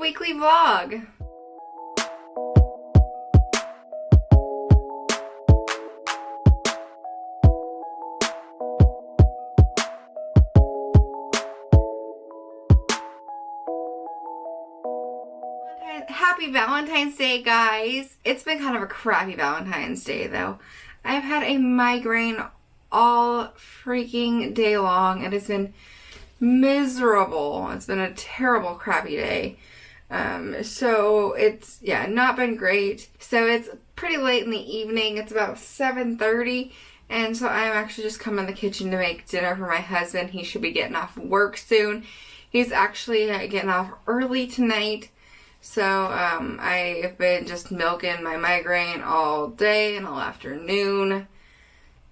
weekly vlog. Happy Valentine's Day, guys. It's been kind of a crappy Valentine's Day, though. I've had a migraine all freaking day long. It has been miserable. It's been a terrible, crappy day. So it's, not been great. So it's pretty late in the evening. It's about 7:30. And so I'm actually just come in the kitchen to make dinner for my husband. He should be getting off work soon. He's actually getting off early tonight. So, I've been just milking my migraine all day and all afternoon.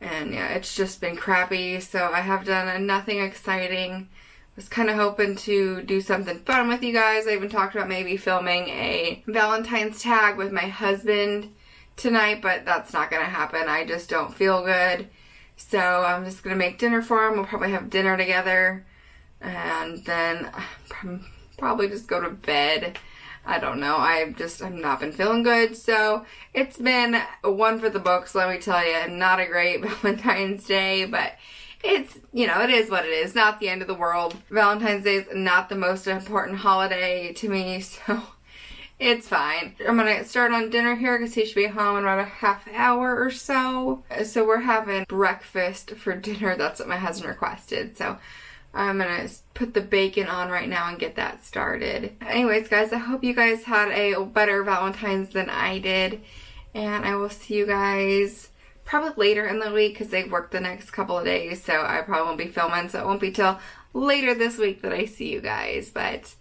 And yeah, it's just been crappy. So I have done nothing exciting. Was kind of hoping to do something fun with you guys. I even talked about maybe filming a Valentine's tag with my husband tonight, but that's not going to happen. I just don't feel good. So I'm just going to make dinner for him. We'll probably have dinner together. And then probably just go to bed. I don't know. I've not been feeling good. So it's been one for the books, let me tell you. Not a great Valentine's Day, but it's, it is what it is. Not the end of the world. Valentine's Day is not the most important holiday to me, so it's fine. I'm going to start on dinner here because he should be home in about a half hour or so. So we're having breakfast for dinner. That's what my husband requested. So I'm going to put the bacon on right now and get that started. Anyways, guys, I hope you guys had a better Valentine's than I did. And I will see you guys probably later in the week because they work the next couple of days. So I probably won't be filming. So it won't be till later this week that I see you guys. But,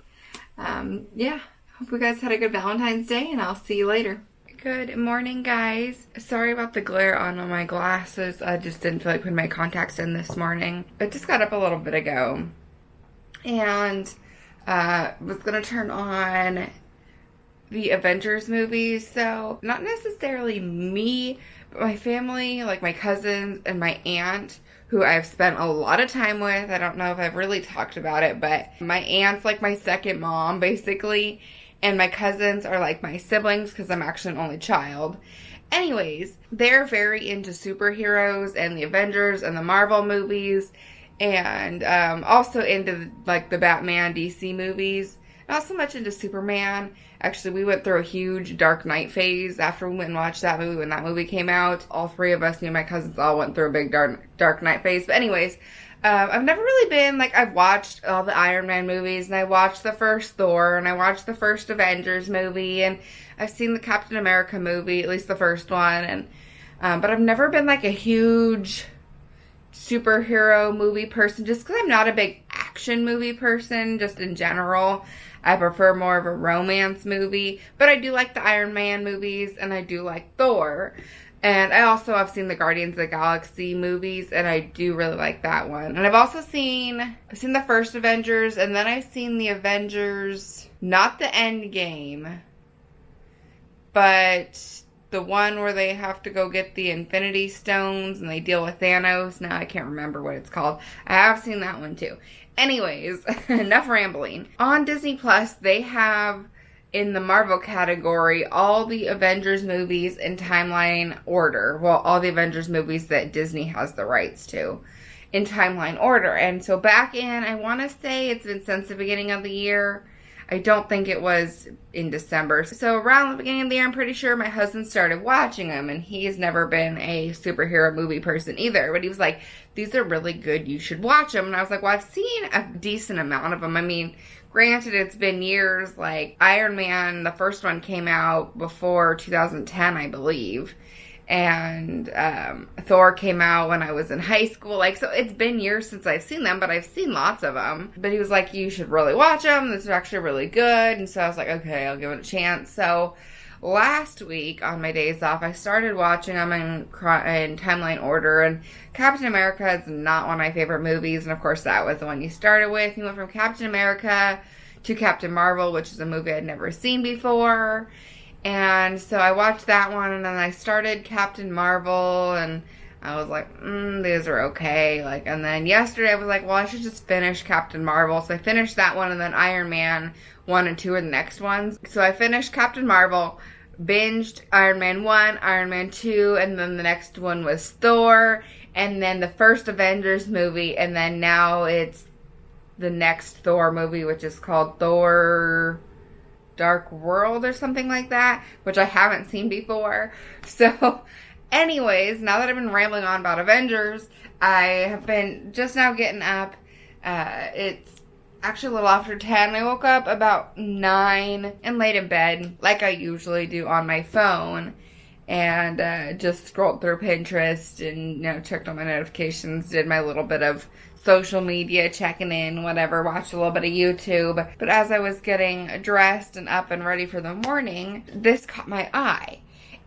hope you guys had a good Valentine's Day. And I'll see you later. Good morning, guys. Sorry about the glare on my glasses. I just didn't feel like putting my contacts in this morning. I just got up a little bit ago and was going to turn on the Avengers movies. So not necessarily me, but my family, like my cousins and my aunt, who I've spent a lot of time with. I don't know if I've really talked about it, but my aunt's like my second mom, basically. And my cousins are like my siblings because I'm actually an only child. Anyways, they're very into superheroes and the Avengers and the Marvel movies. And also into like the Batman DC movies. Not so much into Superman. Actually, we went through a huge Dark Knight phase after we went and watched that movie when that movie came out. All three of us, me and my cousins, all went through a big Dark Knight phase. But anyways, I've never really been, I've watched all the Iron Man movies, and I watched the first Thor, and I watched the first Avengers movie, and I've seen the Captain America movie, at least the first one, and but I've never been, a huge superhero movie person, just because I'm not a big action movie person, just in general. I prefer more of a romance movie, but I do like the Iron Man movies, and I do like Thor. And I also have seen the Guardians of the Galaxy movies, and I do really like that one. And I've seen the first Avengers, and then I've seen the Avengers, not the End Game, but the one where they have to go get the Infinity Stones and they deal with Thanos. Now I can't remember what it's called. I have seen that one too. Anyways, enough rambling. On Disney Plus, they have, in the Marvel category, all the Avengers movies in timeline order. Well, all the Avengers movies that Disney has the rights to in timeline order. And so back in, I want to say it's been since the beginning of the year. I don't think it was in December. So around the beginning of the year, I'm pretty sure my husband started watching them. And he's never been a superhero movie person either. But he was like, these are really good. You should watch them. And I was like, well, I've seen a decent amount of them. I mean, granted, it's been years. Like Iron Man, the first one came out before 2010, I believe. And Thor came out when I was in high school. So it's been years since I've seen them, but I've seen lots of them. But he was like, you should really watch them. This is actually really good. And so I was like, okay, I'll give it a chance. So last week on my days off, I started watching them in timeline order. And Captain America is not one of my favorite movies. And of course, that was the one you started with. You went from Captain America to Captain Marvel, which is a movie I'd never seen before. And so I watched that one, and then I started Captain Marvel, and I was like, these are okay. Like, and then yesterday I was like, well, I should just finish Captain Marvel. So I finished that one, and then Iron Man 1 and 2 are the next ones. So I finished Captain Marvel, binged Iron Man 1, Iron Man 2, and then the next one was Thor, and then the first Avengers movie, and then now it's the next Thor movie, which is called Thor Dark World or something like that, which I haven't seen before. So anyways, now that I've been rambling on about Avengers, I have been just now getting up. It's actually a little after 10. I woke up about 9 and laid in bed like I usually do on my phone, and just scrolled through Pinterest and, checked on my notifications, did my little bit of social media, checking in, whatever, watched a little bit of YouTube. But as I was getting dressed and up and ready for the morning, this caught my eye.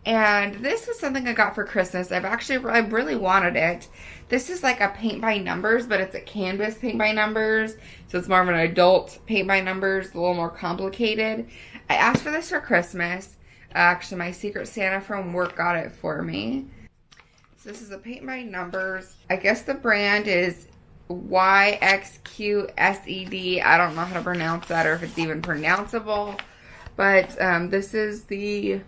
And this was something I got for Christmas. I really wanted it. This is like a paint by numbers, but it's a canvas paint by numbers. So it's more of an adult paint by numbers, a little more complicated. I asked for this for Christmas. Actually, my Secret Santa from work got it for me. So this is a paint by numbers. I guess the brand is YXQSED. I don't know how to pronounce that or if it's even pronounceable. But this is the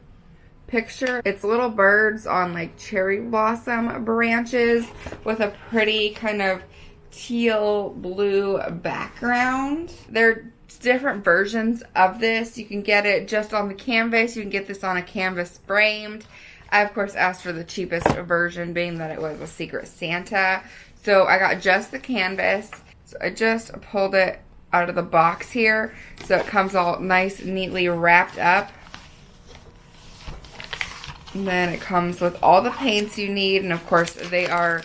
picture. It's little birds on like cherry blossom branches with a pretty kind of teal blue background. There's different versions of this. You can get it just on the canvas. You can get this on a canvas framed. I of course asked for the cheapest version, being that it was a Secret Santa. So I got just the canvas. So I just pulled it out of the box here. So it comes all nice, neatly wrapped up. And then it comes with all the paints you need. And of course they are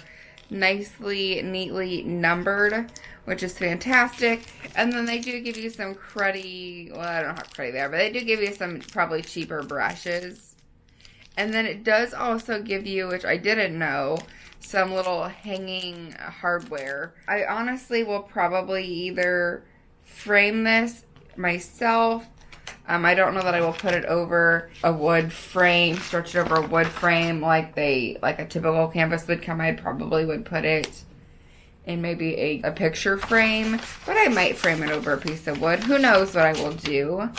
nicely, neatly numbered, which is fantastic. And then they do give you some cruddy, well, I don't know how cruddy they are, but they do give you some probably cheaper brushes. And then it does also give you, which I didn't know, some little hanging hardware. I honestly will probably either frame this myself. I don't know that I will put it over a wood frame, stretch it over a wood frame like a typical canvas would come. I probably would put it in maybe a picture frame, but I might frame it over a piece of wood. Who knows what I will do.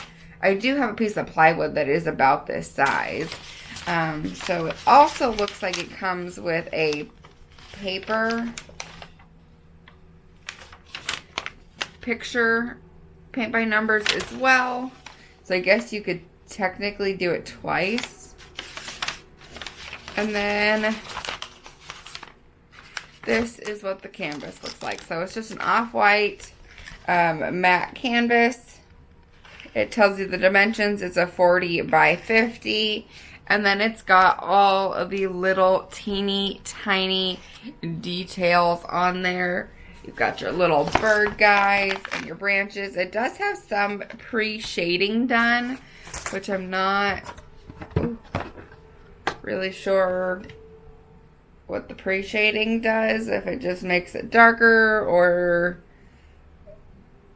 I do have a piece of plywood that is about this size. So it also looks like it comes with a paper picture paint by numbers as well. So I guess you could technically do it twice. And then this is what the canvas looks like. So it's just an off-white matte canvas. It tells you the dimensions. It's a 40 by 50. And then it's got all of the little teeny tiny details on there. You've got your little bird guys and your branches. It does have some pre-shading done, which I'm not really sure what the pre-shading does. If it just makes it darker or...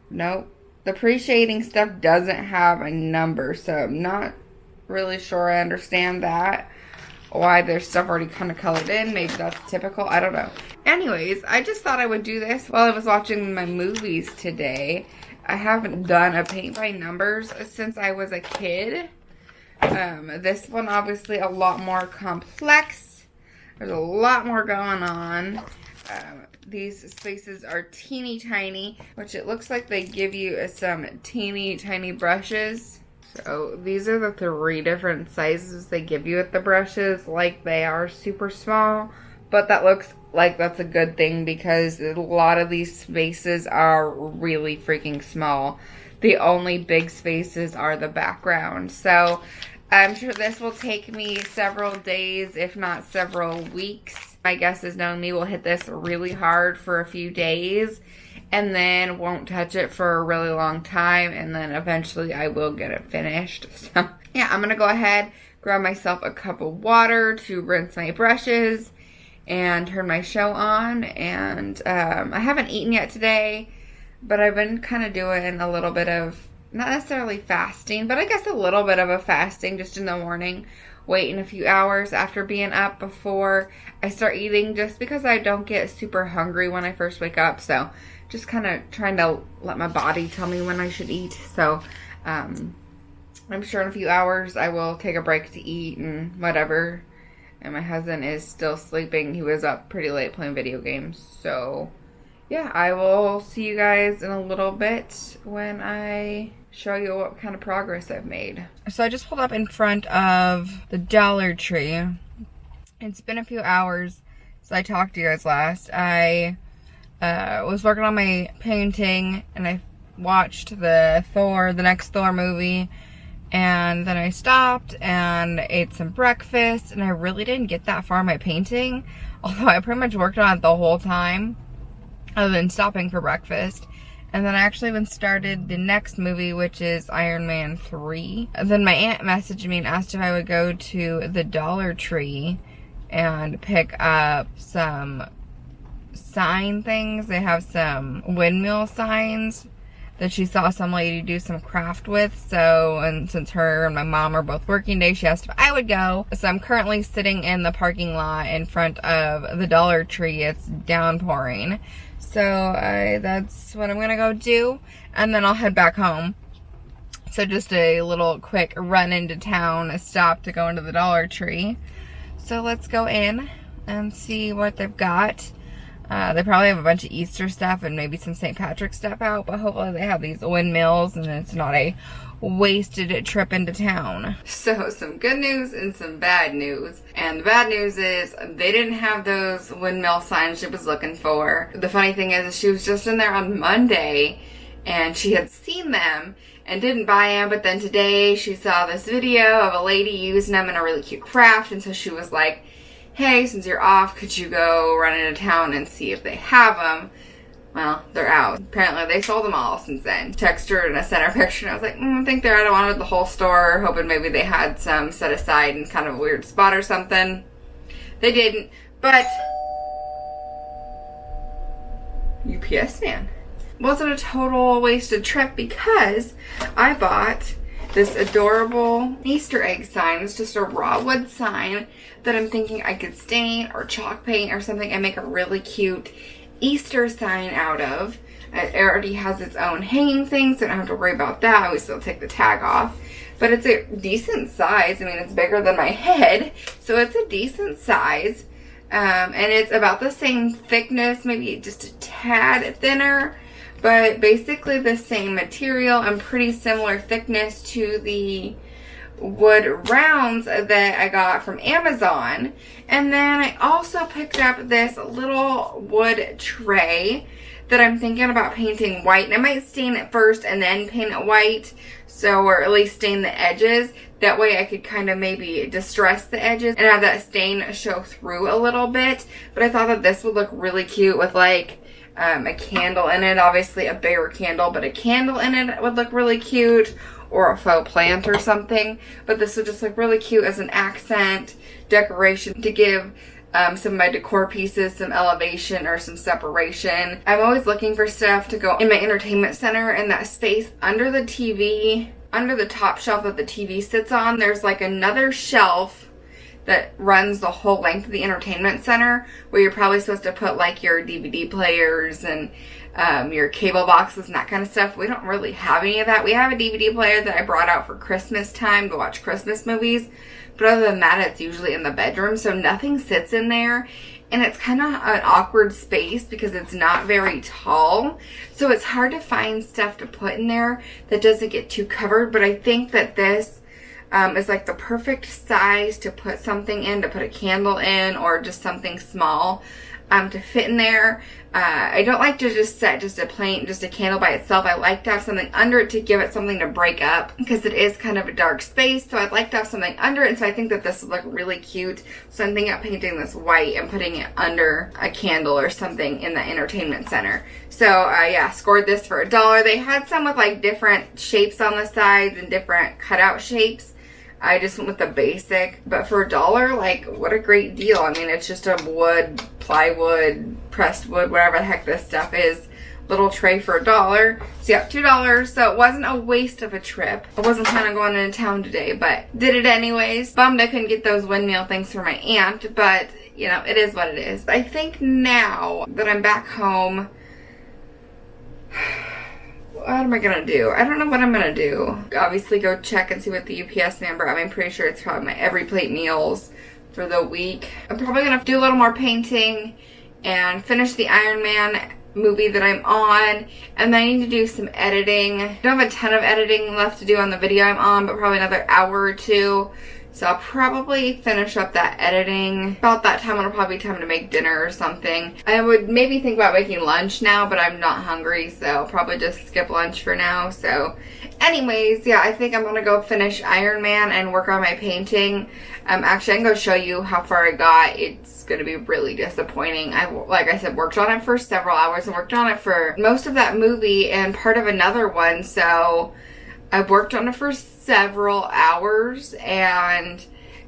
Nope. The pre-shading stuff doesn't have a number, so I'm not really sure I understand that. Why there's stuff already kind of colored in. Maybe that's typical. I don't know. Anyways, I just thought I would do this while I was watching my movies today. I haven't done a paint by numbers since I was a kid. This one obviously a lot more complex. There's a lot more going on. These spaces are teeny tiny, which it looks like they give you some teeny tiny brushes. So these are the 3 different sizes they give you with the brushes. Like they are super small, but that looks like that's a good thing because a lot of these spaces are really freaking small. The only big spaces are the background. So I'm sure this will take me several days, if not several weeks. My guess is knowing me will hit this really hard for a few days and then won't touch it for a really long time, and then eventually I will get it finished. So yeah, I'm gonna go ahead, grab myself a cup of water to rinse my brushes and turn my show on. And I haven't eaten yet today, but I've been kind of doing a little bit of, not necessarily fasting, but I guess a little bit of a fasting just in the morning waiting a few hours after being up before I start eating, just because I don't get super hungry when I first wake up. So just kind of trying to let my body tell me when I should eat. So I'm sure in a few hours I will take a break to eat and whatever. And my husband is still sleeping. He was up pretty late playing video games. So yeah, I will see you guys in a little bit when I show you what kind of progress I've made. So I just pulled up in front of the Dollar Tree. It's been a few hours since I talked to you guys last. I was working on my painting and I watched the next Thor movie. And then I stopped and ate some breakfast, and I really didn't get that far in my painting, although I pretty much worked on it the whole time other than stopping for breakfast. And then I actually even started the next movie, which is Iron Man 3. And then my aunt messaged me and asked if I would go to the Dollar Tree and pick up some sign things. They have some windmill signs that she saw some lady do some craft with. So, and since her and my mom are both working days, she asked if I would go. So I'm currently sitting in the parking lot in front of the Dollar Tree. It's downpouring. So that's what I'm gonna go do. And then I'll head back home. So just a little quick run into town, a stop to go into the Dollar Tree. So let's go in and see what they've got. They probably have a bunch of Easter stuff and maybe some St. Patrick's stuff out, but hopefully they have these windmills and it's not a wasted trip into town. So some good news and some bad news. And the bad news is they didn't have those windmill signs she was looking for. The funny thing is she was just in there on Monday and she had seen them and didn't buy them, but then today she saw this video of a lady using them in a really cute craft, and so she was like, hey, since you're off, could you go run into town and see if they have them? Well, they're out. Apparently they sold them all since then. Texted her and I sent her a picture and I was like, I think they're out. I wanted the whole store, hoping maybe they had some set aside in kind of a weird spot or something. They didn't, but UPS man. Wasn't a total wasted trip because I bought this adorable Easter egg sign. It's just a raw wood sign that I'm thinking I could stain or chalk paint or something and make a really cute Easter sign out of. It already has its own hanging thing, so I don't have to worry about that. We still take the tag off. But it's a decent size. I mean, it's bigger than my head, so it's a decent size. And it's about the same thickness, maybe just a tad thinner, but basically the same material and pretty similar thickness to the wood rounds that I got from Amazon. And then I also picked up this little wood tray that I'm thinking about painting white. And I might stain it first and then paint it white, so, or at least stain the edges. That way I could kind of maybe distress the edges and have that stain show through a little bit. But I thought that this would look really cute with like a candle in it. Obviously a bigger candle, but a candle in it would look really cute, or a faux plant or something. But this would just look really cute as an accent decoration to give some of my decor pieces some elevation or some separation. I'm always looking for stuff to go in my entertainment center, in that space under the TV, under the top shelf that the TV sits on. There's like another shelf that runs the whole length of the entertainment center, where you're probably supposed to put like your DVD players and your cable boxes and that kind of stuff. We don't really have any of that. We have a DVD player that I brought out for Christmas time to watch Christmas movies, but other than that, it's usually in the bedroom, so nothing sits in there. And it's kind of an awkward space because it's not very tall, so it's hard to find stuff to put in there that doesn't get too covered. But I think that this is like the perfect size to put something in, to put a candle in, or just something small to fit in there. I don't like to just set just a candle by itself. I like to have something under it to give it something to break up, because it is kind of a dark space, so I'd like to have something under it. And so I think that this would look really cute, so I'm thinking of painting this white and putting it under a candle or something in the entertainment center. So yeah, scored this for $1. They had some with like different shapes on the sides and different cutout shapes. I just went with the basic, but for $1, like, what a great deal. I mean, it's just a wood, plywood, pressed wood, whatever the heck this stuff is, little tray for $1. So yeah, $2. So it wasn't a waste of a trip. I wasn't planning on going into town today, but did it anyways. Bummed I couldn't get those windmill things for my aunt, but you know, it is what it is. I think now that I'm back home, what am I gonna do? I don't know what I'm gonna do. Obviously go check and see what the UPS number, I'm pretty sure it's probably my every plate meals for the week. I'm probably gonna do a little more painting and finish the Iron Man movie that I'm on, and then I need to do some editing. I don't have a ton of editing left to do on the video I'm on, but probably another hour or two. So I'll probably finish up that editing. About that time, it'll probably be time to make dinner or something. I would maybe think about making lunch now, but I'm not hungry, so I'll probably just skip lunch for now. So anyways, yeah, I think I'm gonna go finish Iron Man and work on my painting. Actually, I can go show you how far I got. It's gonna be really disappointing. Like I said, worked on it for several hours and worked on it for most of that movie and part of another one, so I worked on it for several hours and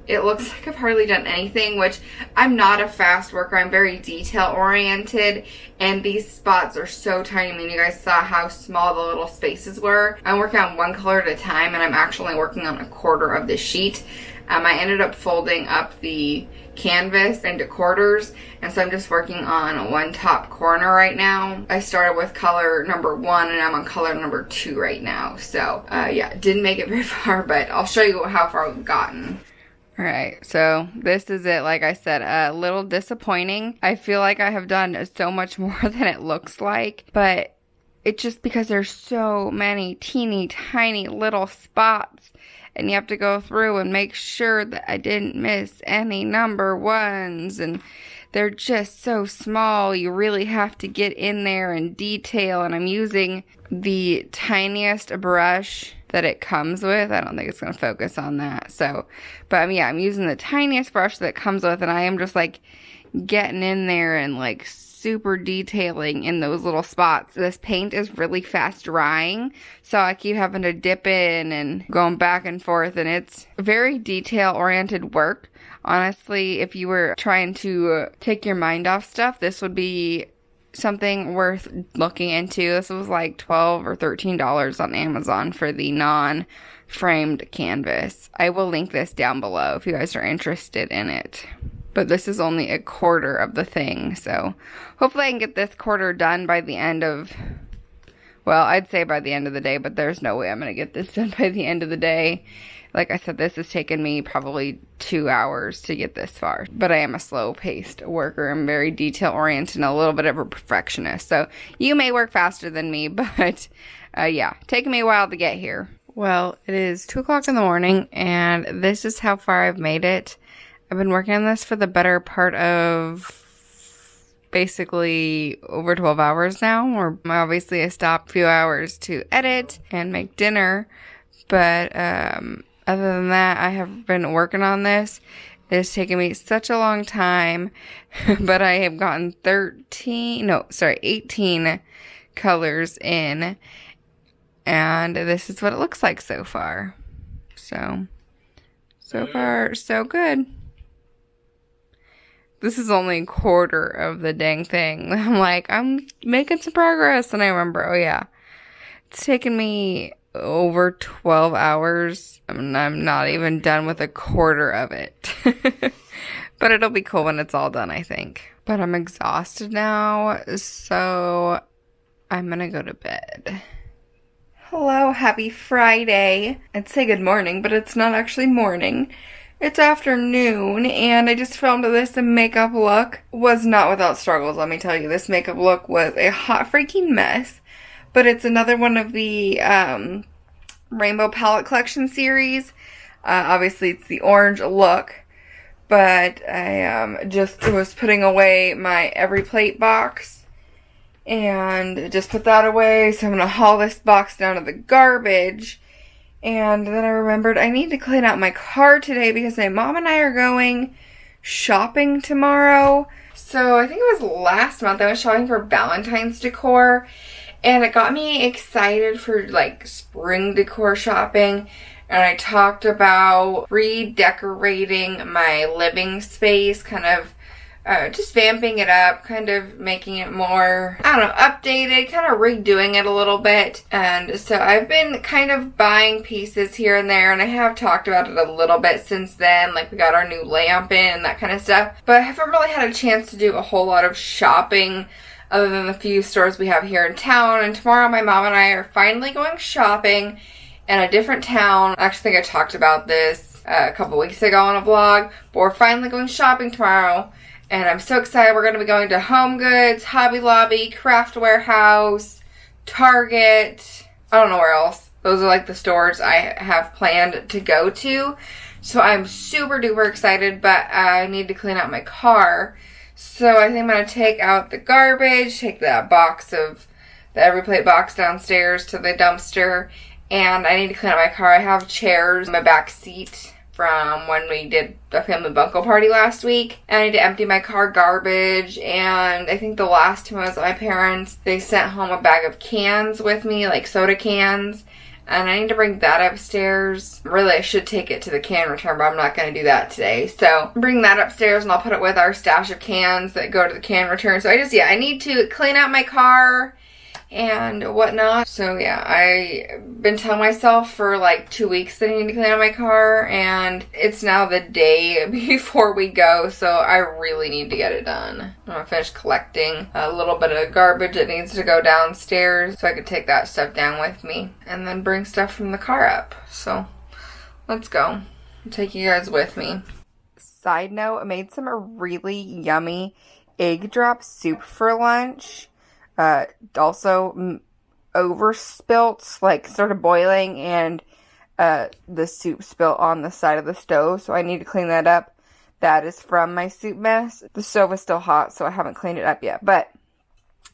it looks like I've hardly done anything, which I'm not a fast worker. I'm very detail oriented and these spots are so tiny. I mean, you guys saw how small the little spaces were. I'm working on one color at a time and I'm actually working on a quarter of the sheet. I ended up folding up the canvas into quarters, and so I'm just working on one top corner right now. I started with color number 1 and I'm on color number 2 right now. So yeah, didn't make it very far, but I'll show you how far we've gotten. Alright, so this is it. Like I said, a little disappointing. I feel like I have done so much more than it looks like, but it's just because there's so many teeny tiny little spots. And you have to go through and make sure that I didn't miss any number ones. And they're just so small. You really have to get in there and detail. And I'm using the tiniest brush that it comes with. I don't think it's going to focus on that. So, but yeah, I'm using the tiniest brush that it comes with. And I am just like getting in there and like super detailing in those little spots. This paint is really fast drying, so I keep having to dip in and going back and forth, and it's very detail oriented work. Honestly, if you were trying to take your mind off stuff, this would be something worth looking into. This was like $12 or $13 on Amazon for the non-framed canvas. I will link this down below if you guys are interested in it. But this is only a quarter of the thing, so hopefully I can get this quarter done by the end of, well, I'd say by the end of the day, but there's no way I'm going to get this done by the end of the day. Like I said, this has taken me probably 2 hours to get this far, but I am a slow-paced worker. I'm very detail-oriented and a little bit of a perfectionist, so you may work faster than me, but yeah, taking me a while to get here. Well, it is 2 o'clock in the morning, and this is how far I've made it. I've been working on this for the better part of basically over 12 hours now. Or obviously I stopped a few hours to edit and make dinner. But other than that, I have been working on this. It has taken me such a long time. But I have gotten 18 colors in. And this is what it looks like so far. So far, so good. This is only a quarter of the dang thing. I'm like, I'm making some progress. And I remember, oh yeah, it's taken me over 12 hours. I'm not even done with a quarter of it. But it'll be cool when it's all done, I think. But I'm exhausted now, so I'm gonna go to bed. Hello, happy Friday. I'd say good morning, but it's not actually morning. It's afternoon, and I just filmed this makeup look. Was not without struggles, let me tell you. This makeup look was a hot freaking mess. But it's another one of the Rainbow Palette Collection series. Obviously, it's the orange look. But I just was putting away my Every Plate box. And just put that away. So I'm going to haul this box down to the garbage. And then I remembered I need to clean out my car today because my mom and I are going shopping tomorrow. So I think it was last month I was shopping for Valentine's decor. And it got me excited for like spring decor shopping. And I talked about redecorating my living space, kind of just vamping it up, kind of making it more, I don't know, updated, kind of redoing it a little bit. And so I've been kind of buying pieces here and there, and I have talked about it a little bit since then. Like, we got our new lamp in and that kind of stuff. But I haven't really had a chance to do a whole lot of shopping other than the few stores we have here in town. And tomorrow my mom and I are finally going shopping in a different town. I actually think I talked about this a couple weeks ago on a vlog, but we're finally going shopping tomorrow. And I'm so excited. We're going to be going to Home Goods, Hobby Lobby, Craft Warehouse, Target. I don't know where else. Those are like the stores I have planned to go to. So I'm super duper excited, but I need to clean out my car. So I think I'm going to take out the garbage, take that box of the EveryPlate box downstairs to the dumpster. And I need to clean out my car. I have chairs in my back seat from when we did a family bunko party last week. And I need to empty my car garbage. And I think the last time I was at my parents', they sent home a bag of cans with me, like soda cans. And I need to bring that upstairs. Really, I should take it to the can return, but I'm not going to do that today. So bring that upstairs and I'll put it with our stash of cans that go to the can return. So I need to clean out my car and whatnot. So yeah, I've been telling myself for like 2 weeks that I need to clean out my car, and it's now the day before we go, so I really need to get it done. I'm gonna finish collecting a little bit of garbage that needs to go downstairs so I could take that stuff down with me and then bring stuff from the car up. So let's go. I'll take you guys with me. Side note, I made some really yummy egg drop soup for lunch. Also overspilt, like started boiling, and the soup spilt on the side of the stove, so I need to clean that up. That is from my soup mess. The stove is still hot, so I haven't cleaned it up yet, but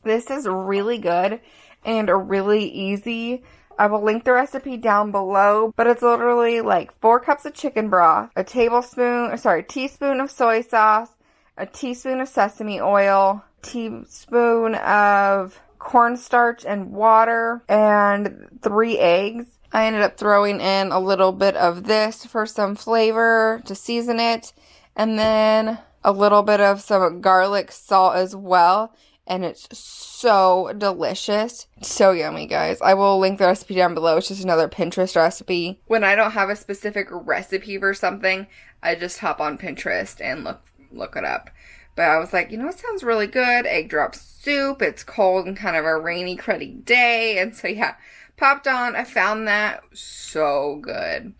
this is really good and really easy. I will link the recipe down below, but it's literally like 4 cups of chicken broth, a teaspoon of soy sauce, a teaspoon of sesame oil, teaspoon of cornstarch and water, and 3 eggs. I ended up throwing in a little bit of this for some flavor to season it, and then a little bit of some garlic salt as well, and it's so delicious. So yummy, guys. I will link the recipe down below. It's just another Pinterest recipe. When I don't have a specific recipe for something, I just hop on Pinterest and look it up. But I was like, you know, it sounds really good. Egg drop soup. It's cold and kind of a rainy, cruddy day. And so, yeah, popped on. I found that so good.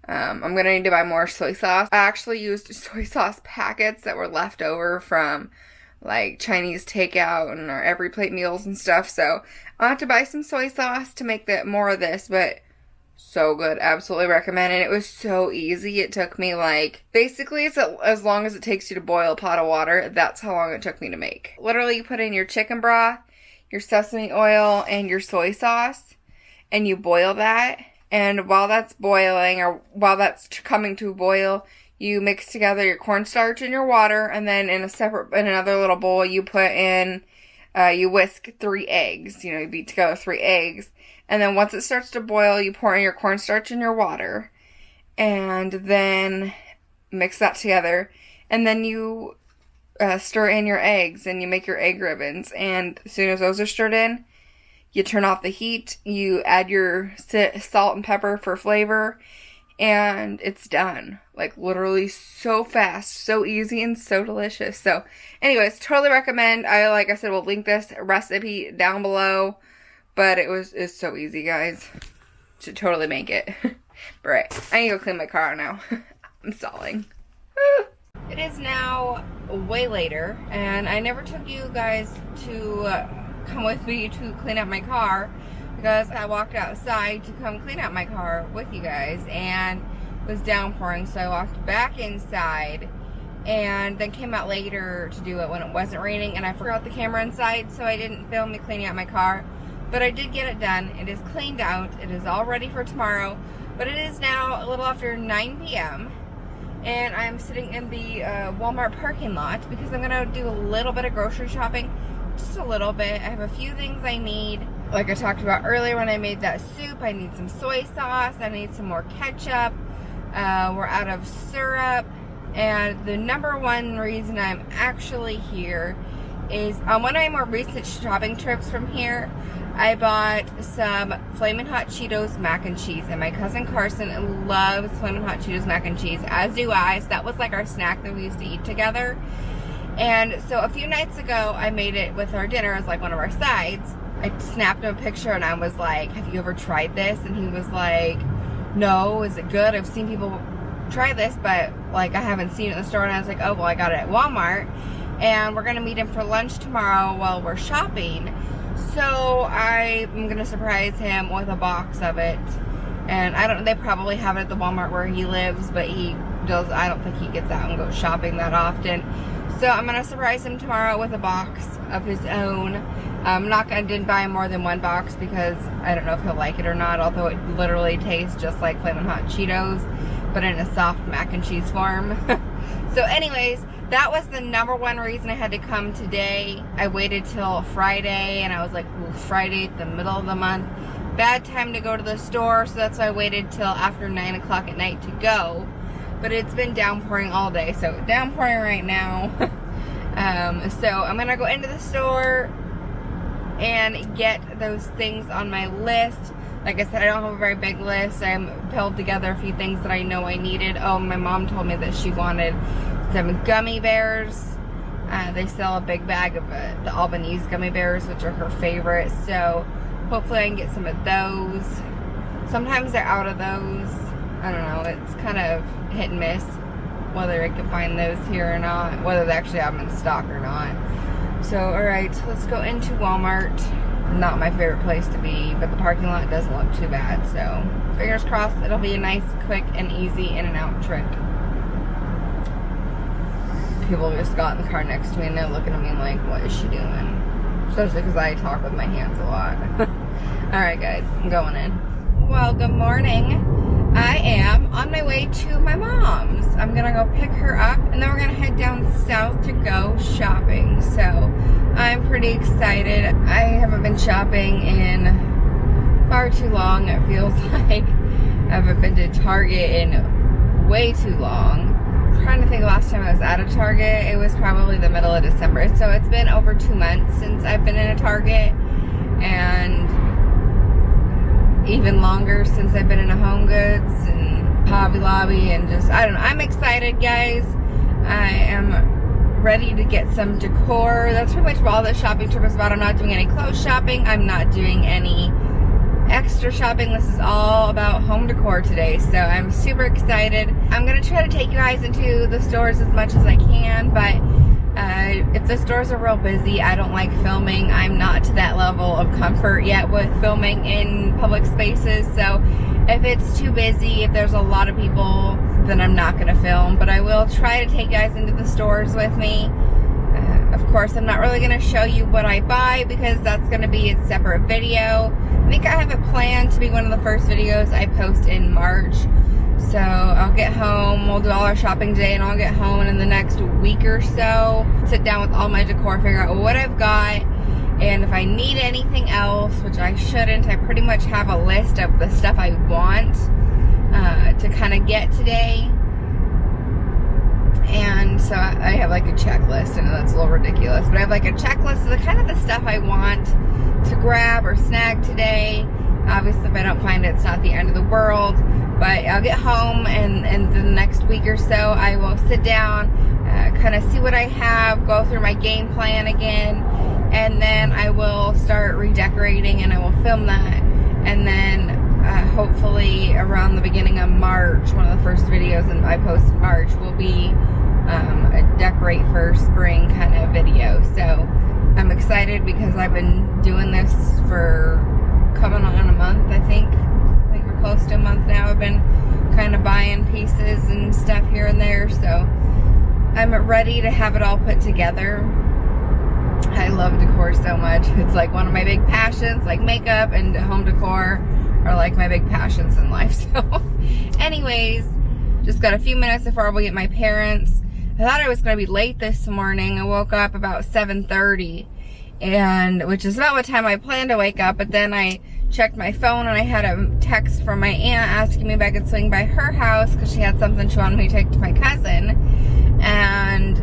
I'm going to need to buy more soy sauce. I actually used soy sauce packets that were left over from, like, Chinese takeout and our EveryPlate meals and stuff. So I'll have to buy some soy sauce to make more of this. But so good. Absolutely recommend it. It was so easy. It took me basically it's as long as it takes you to boil a pot of water. That's how long it took me to make. Literally, you put in your chicken broth, your sesame oil, and your soy sauce, and you boil that. And while that's boiling, or while that's coming to a boil, you mix together your cornstarch and your water, and then in another little bowl, you put in, you whisk 3 eggs. You beat together 3 eggs. And then once it starts to boil, you pour in your cornstarch and your water. And then mix that together. And then you stir in your eggs and you make your egg ribbons. And as soon as those are stirred in, you turn off the heat. You add your salt and pepper for flavor. And it's done. Literally so fast, so easy, and so delicious. So anyways, totally recommend. Like I said, will link this recipe down below. But it's so easy, guys, to totally make it. But right, I need to go clean my car out now. I'm stalling. It is now way later, and I never took you guys to come with me to clean out my car, because I walked outside to come clean out my car with you guys, and it was downpouring, so I walked back inside, and then came out later to do it when it wasn't raining, and I forgot the camera inside, so I didn't film me cleaning out my car. But I did get it done. It is cleaned out. It is all ready for tomorrow. But it is now a little after 9 p.m. And I'm sitting in the Walmart parking lot because I'm going to do a little bit of grocery shopping. Just a little bit. I have a few things I need. Like I talked about earlier when I made that soup, I need some soy sauce. I need some more ketchup. We're out of syrup. And the number one reason I'm actually here is on one of my more recent shopping trips from here, I bought some Flamin' Hot Cheetos mac and cheese, and my cousin Carson loves Flamin' Hot Cheetos mac and cheese, as do I. So that was like our snack that we used to eat together. And so a few nights ago, I made it with our dinner as like one of our sides. I snapped him a picture and I was like, have you ever tried this? And he was like, no, is it good? I've seen people try this, but like I haven't seen it in the store. And I was like, oh, well, I got it at Walmart. And we're going to meet him for lunch tomorrow while we're shopping. So I'm going to surprise him with a box of it. And I don't, they probably have it at the Walmart where he lives, but I don't think he gets out and goes shopping that often. So I'm going to surprise him tomorrow with a box of his own. Didn't buy more than one box because I don't know if he'll like it or not, although it literally tastes just like Flamin' Hot Cheetos, but in a soft mac and cheese form. So anyways, that was the number one reason I had to come today. I waited till Friday, and I was like, ooh, Friday, the middle of the month, bad time to go to the store, so that's why I waited till after 9 o'clock at night to go. But it's been downpouring all day, so downpouring right now. So I'm gonna go into the store and get those things on my list. Like I said, I don't have a very big list. I pulled together a few things that I know I needed. Oh, my mom told me that she wanted some gummy bears. They sell a big bag of the Albanese gummy bears, which are her favorite. So hopefully I can get some of those. Sometimes they're out of those. I don't know. It's kind of hit and miss whether I can find those here or not, whether they actually have them in stock or not. So, alright, let's go into Walmart. Not my favorite place to be, but the parking lot doesn't look too bad. So, fingers crossed it'll be a nice, quick, and easy in and out trip. People just got in the car next to me and they're looking at me like, what is she doing? Especially because I talk with my hands a lot. Alright guys, I'm going in. Well, good morning. I am on my way to my mom's. I'm gonna go pick her up and then we're gonna head down south to go shopping. So I'm pretty excited. I haven't been shopping in far too long. It feels like I haven't been to Target in way too long. I'm trying to think the last time I was at a Target. It was probably the middle of December. So it's been over 2 months since I've been in a Target, and even longer since I've been in a Home Goods and Hobby Lobby, and just, I don't know. I'm excited, guys. I am ready to get some decor. That's pretty much what all this shopping trip is about. I'm not doing any clothes shopping. I'm not doing any extra shopping. This is all about home decor today, so I'm super excited. I'm going to try to take you guys into the stores as much as I can, but if the stores are real busy, I don't like filming. I'm not to that level of comfort yet with filming in public spaces. So if it's too busy, if there's a lot of people, then I'm not going to film. But I will try to take you guys into the stores with me. Of course, I'm not really going to show you what I buy because that's going to be a separate video. I think I have it planned to be one of the first videos I post in March. So I'll get home, we'll do all our shopping today, and I'll get home, and in the next week or so, sit down with all my decor, figure out what I've got, and if I need anything else, which I shouldn't. I pretty much have a list of the stuff I want to kind of get today. And so I have like a checklist. I know that's a little ridiculous, but I have like a checklist of the kind of the stuff I want to grab or snag today. Obviously, if I don't find it, it's not the end of the world. But I'll get home, and the next week or so, I will sit down, kind of see what I have, go through my game plan again, and then I will start redecorating, and I will film that. And then hopefully around the beginning of March, one of the first videos I post in March will be a decorate for spring kind of video. So I'm excited because I've been doing this for coming on a month, I think we're close to a month now. I've been kind of buying pieces and stuff here and there, so I'm ready to have it all put together. I love decor so much. It's like one of my big passions. Like makeup and home decor are like my big passions in life. So anyways, just got a few minutes before we'll get my parents. I thought I was going to be late this morning. I woke up about 7:30, and which is about what time I planned to wake up, but then I checked my phone and I had a text from my aunt asking me if I could swing by her house because she had something she wanted me to take to my cousin. And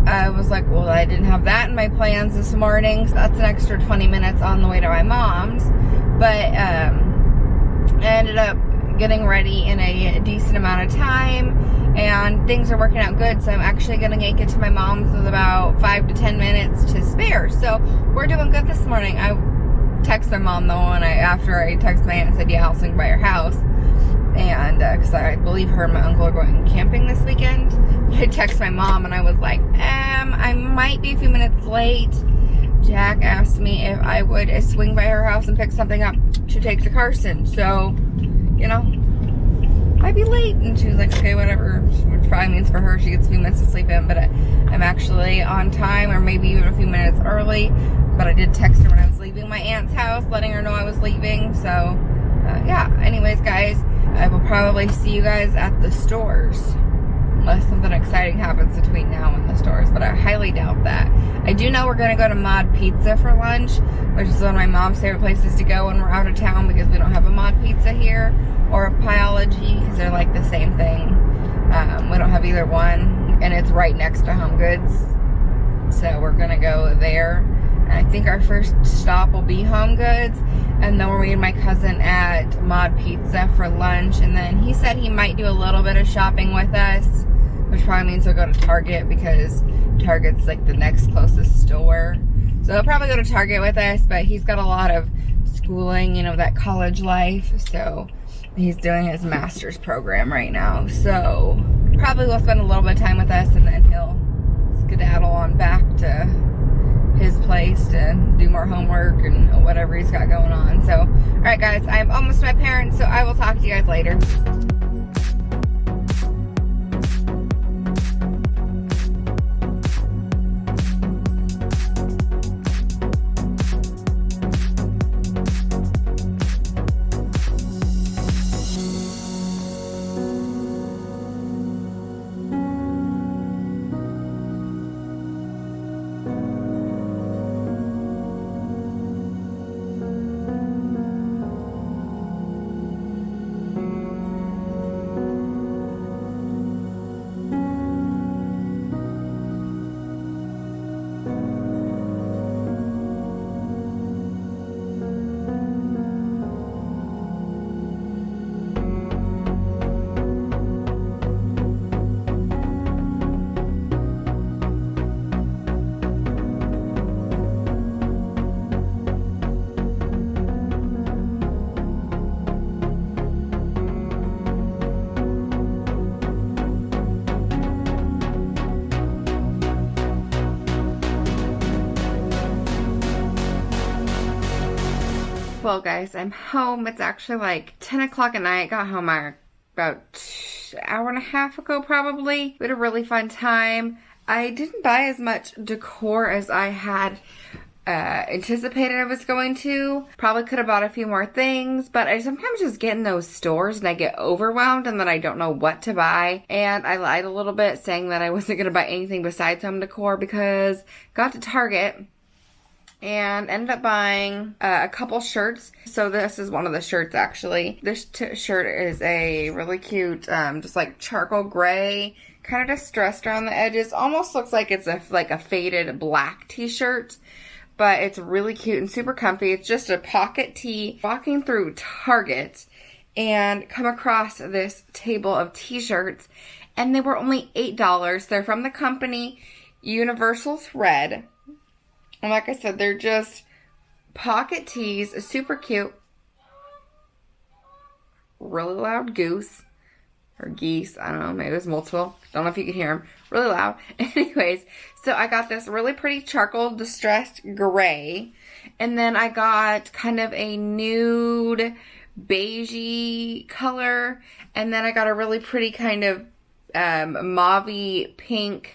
I was like, well, I didn't have that in my plans this morning, so that's an extra 20 minutes on the way to my mom's. But I ended up getting ready in a decent amount of time, and things are working out good, so I'm actually going to make it to my mom's with about 5 to 10 minutes to spare. So we're doing good this morning. I texted my mom, though, and after I texted my aunt and said, yeah, I'll swing by her house. And because I believe her and my uncle are going camping this weekend, I texted my mom and I was like, I might be a few minutes late. Jack asked me if I would swing by her house and pick something up to take to Carson. So, you know, I'd be late. And she was like, okay, whatever. Which probably means for her she gets a few minutes to sleep in. But I'm actually on time, or maybe even a few minutes early. But I did text her when I was leaving my aunt's house, letting her know I was leaving. So, yeah. Anyways, guys, I will probably see you guys at the stores, unless something exciting happens between now and the stores, but I highly doubt that. I do know we're going to go to Mod Pizza for lunch, which is one of my mom's favorite places to go when we're out of town, because we don't have a Mod Pizza here, or a Pyology, because they're like the same thing. We don't have either one, and it's right next to Home Goods, so we're going to go there. And I think our first stop will be Home Goods, and then we're meeting my cousin at Mod Pizza for lunch, and then he said he might do a little bit of shopping with us, which probably means we'll go to Target, because Target's like the next closest store. So he'll probably go to Target with us, but he's got a lot of schooling, you know, that college life, so he's doing his master's program right now. So probably will spend a little bit of time with us, and then he'll skedaddle on back to his place to do more homework and whatever he's got going on. So, alright guys, I'm almost my parents, so I will talk to you guys later. Well, guys, I'm home. It's actually like 10 o'clock at night. Got home about an hour and a half ago, probably. We had a really fun time. I didn't buy as much decor as I had anticipated I was going to. Probably could have bought a few more things, but I sometimes just get in those stores and I get overwhelmed and then I don't know what to buy. And I lied a little bit saying that I wasn't going to buy anything besides home decor, because got to Target and ended up buying a couple shirts. So this is one of the shirts, actually. This shirt is a really cute, just like charcoal gray, kind of distressed around the edges. Almost looks like it's like a faded black t-shirt, but it's really cute and super comfy. It's just a pocket tee. Walking through Target and come across this table of t-shirts, and they were only $8. They're from the company Universal Thread. And like I said, they're just pocket tees, super cute. Really loud goose. Or geese, I don't know, maybe it was multiple. Don't know if you can hear them. Really loud. Anyways, so I got this really pretty charcoal distressed gray. And then I got kind of a nude beigey color. And then I got a really pretty kind of mauve pink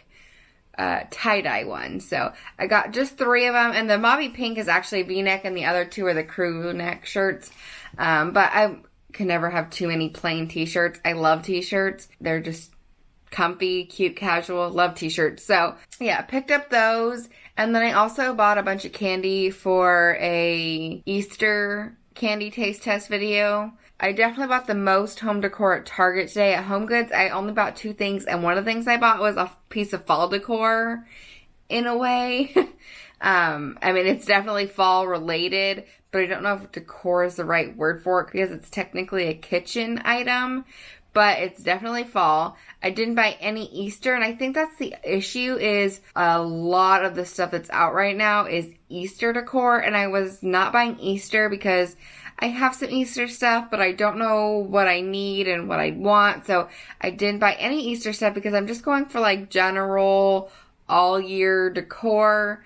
tie-dye one. So I got just 3 of them, and the mauve pink is actually V-neck and the other 2 are the crew neck shirts. But I can never have too many plain t-shirts. I love t-shirts. They're just comfy, cute, casual. Love t-shirts. So yeah, picked up those, and then I also bought a bunch of candy for a Easter candy taste test video. I definitely bought the most home decor at Target today. At Home Goods, I only bought 2 things, and one of the things I bought was a piece of fall decor in a way. I mean, it's definitely fall related, but I don't know if decor is the right word for it because it's technically a kitchen item, but it's definitely fall. I didn't buy any Easter, and I think that's the issue is a lot of the stuff that's out right now is Easter decor, and I was not buying Easter because I have some Easter stuff, but I don't know what I need and what I want, so I didn't buy any Easter stuff because I'm just going for like general all year decor.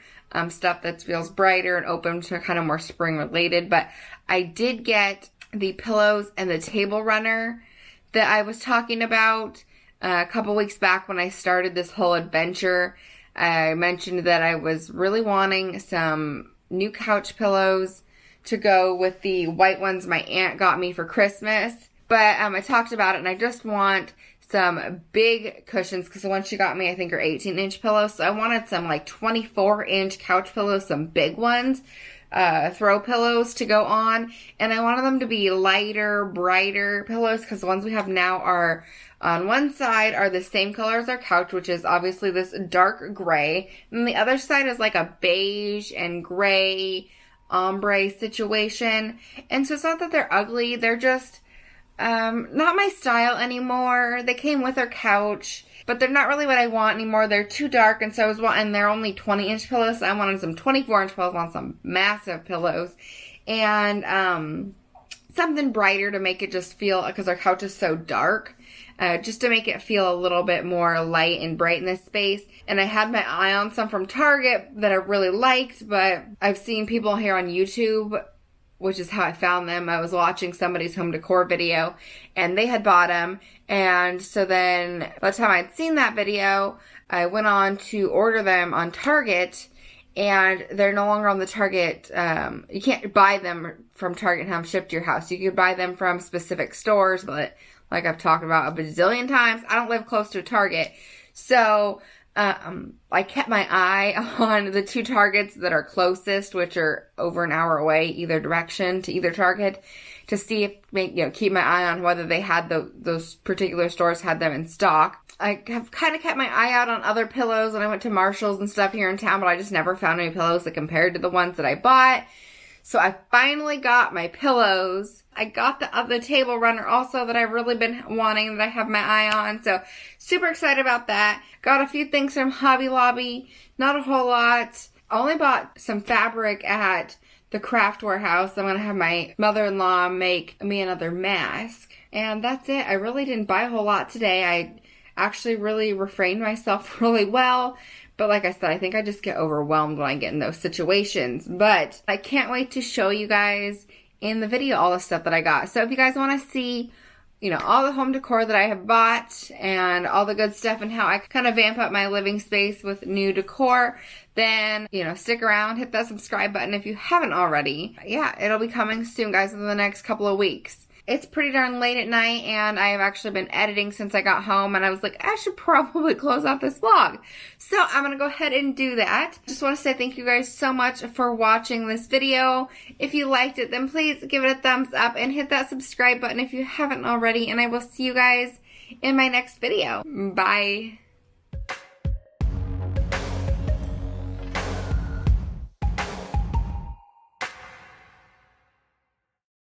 Stuff that feels brighter and open to kind of more spring related. But I did get the pillows and the table runner that I was talking about a couple weeks back when I started this whole adventure. I mentioned that I was really wanting some new couch pillows to go with the white ones my aunt got me for Christmas. But I talked about it, and I just want some big cushions because the ones she got me I think are 18-inch pillows. So I wanted some like 24-inch couch pillows, some big ones, throw pillows to go on. And I wanted them to be lighter, brighter pillows because the ones we have now are on one side are the same color as our couch, which is obviously this dark gray. And the other side is like a beige and gray ombre situation. And so it's not that they're ugly, they're just not my style anymore. They came with our couch, but they're not really what I want anymore. They're too dark, and so I was wanting, they're only 20-inch pillows, so I wanted some 24-inch pillows, I want some massive pillows, and something brighter to make it just feel, because our couch is so dark, just to make it feel a little bit more light and bright in this space. And I had my eye on some from Target that I really liked, but I've seen people here on YouTube, which is how I found them. I was watching somebody's home decor video, and they had bought them. And so then by the time I'd seen that video, I went on to order them on Target, and they're no longer on the Target. You can't buy them from Target and have them shipped to your house. You could buy them from specific stores, but like I've talked about a bazillion times, I don't live close to a Target. So I kept my eye on the 2 Targets that are closest, which are over an hour away either direction to either Target, to see if, keep my eye on whether they had those particular stores had them in stock. I have kind of kept my eye out on other pillows, and I went to Marshall's and stuff here in town, but I just never found any pillows that compared to the ones that I bought. So I finally got my pillows. I got the other table runner also that I've really been wanting, that I have my eye on. So super excited about that. Got a few things from Hobby Lobby. Not a whole lot. I only bought some fabric at the craft warehouse. I'm going to have my mother-in-law make me another mask. And that's it. I really didn't buy a whole lot today. I actually really refrained myself really well. But like I said, I think I just get overwhelmed when I get in those situations. But I can't wait to show you guys in the video all the stuff that I got. So if you guys want to see, all the home decor that I have bought and all the good stuff and how I kind of vamp up my living space with new decor, then, stick around, hit that subscribe button if you haven't already. Yeah, it'll be coming soon, guys, in the next couple of weeks. It's pretty darn late at night, and I have actually been editing since I got home, and I was like, I should probably close out this vlog. So I'm going to go ahead and do that. Just want to say thank you guys so much for watching this video. If you liked it, then please give it a thumbs up and hit that subscribe button if you haven't already, and I will see you guys in my next video. Bye.